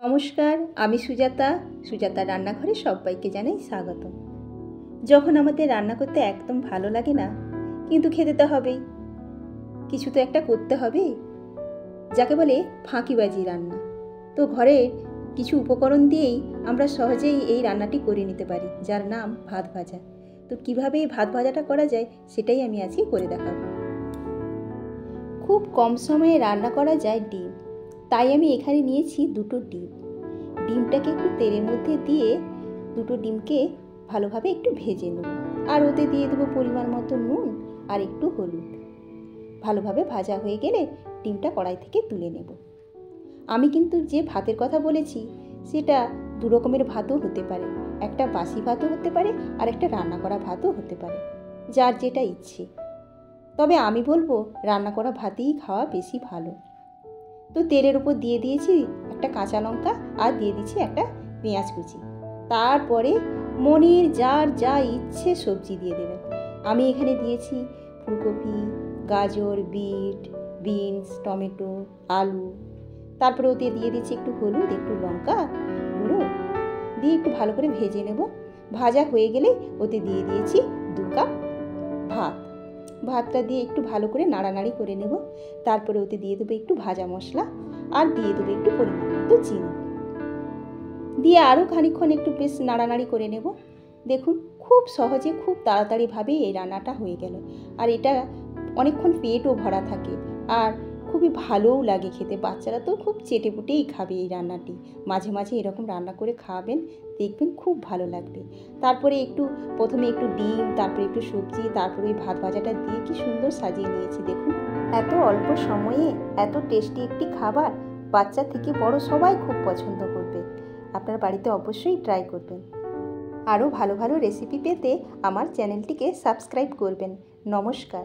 নমস্কার, আমি সুজাতা রান্নাঘরে সবাইকে জানাই স্বাগত। যখন আমাদের রান্না করতে একদম ভালো লাগে না, কিন্তু খেতে তো হবেই, কিছু তো একটা করতে হবে, যাকে বলে ফাঁকিবাজি রান্না। তো ঘরের কিছু উপকরণ দিয়েই আমরা সহজেই এই রান্নাটি করে নিতে পারি, যার নাম ভাত ভাজা। তো কিভাবে এই ভাত ভাজাটা করা যায় সেটাই আমি আজকে করে দেখাবো। খুব কম সময়ে রান্না করা যায় ডিম, তাই আমি এখানে নিয়েছি দুটো ডিম। ডিমটাকে একটু তেলের মধ্যে দিয়ে দুটো ডিমকে ভালোভাবে একটু ভেজে নেব, আর ওতে দিয়ে দেবো পরিমাণ মতো নুন আর একটু হলুদ। ভালোভাবে ভাজা হয়ে গেলে ডিমটা কড়াই থেকে তুলে নেব। আমি কিন্তু যে ভাতের কথা বলেছি সেটা দু রকমের ভাতও হতে পারে, একটা বাসি ভাতও হতে পারে আর একটা রান্না করা ভাতও হতে পারে, যার যেটা ইচ্ছে। তবে আমি বলবো রান্না করা ভাতেই খাওয়া বেশি ভালো। তো তেলের উপর দিয়ে দিয়েছি একটা কাঁচা লঙ্কা আর দিয়ে দিচ্ছি একটা পেঁয়াজ কুচি। তারপরে মনের যার যা ইচ্ছে সবজি দিয়ে দেবেন। আমি এখানে দিয়েছি ফুলকপি, গাজর, বিট, বিনস, টমেটো, আলু। তারপরে ওতে দিয়ে দিচ্ছি একটু হলুদ, একটু লঙ্কা গুঁড়ো দিয়ে একটু ভালো করে ভেজে নেব। ভাজা হয়ে গেলে ওতে দিয়ে দিয়েছি 2 কাপ ভাত। ভাতটা দিয়ে একটু ভালো করে নাড়ানাড়ি করে নেব। তারপরে ওতে দিয়ে দেবো একটু ভাজা মশলা আর দিয়ে দেবো একটু পরিমাণ মতো চিনি দিয়ে আরও খানিকক্ষণ একটু বেশ নাড়ানাড়ি করে নেব। দেখুন খুব সহজে খুব তাড়াতাড়িভাবে এই রান্নাটা হয়ে গেল, আর এটা অনেকক্ষণ পেটও ভরা থাকে আর খুবই ভালোও লাগে খেতে। বাচ্চারা তো খুব চেটেপুটেই খাবে এই রান্নাটি। মাঝে মাঝে এরকম রান্না করে খাওয়াবেন, দেখবেন খুব ভালো লাগবে। তারপরে প্রথমে একটু ডিম, তারপরে একটু সবজি, তারপরে ওই ভাত ভাজাটা দিয়ে কি সুন্দর সাজিয়ে নিয়েছি। দেখুন এত অল্প সময়ে এত টেস্টি একটি খাবার বাচ্চা থেকে বড় সবাই খুব পছন্দ করবে। আপনার বাড়িতে অবশ্যই ট্রাই করবেন। আরও ভালো ভালো রেসিপি পেতে আমার চ্যানেলটিকে সাবস্ক্রাইব করবেন। নমস্কার।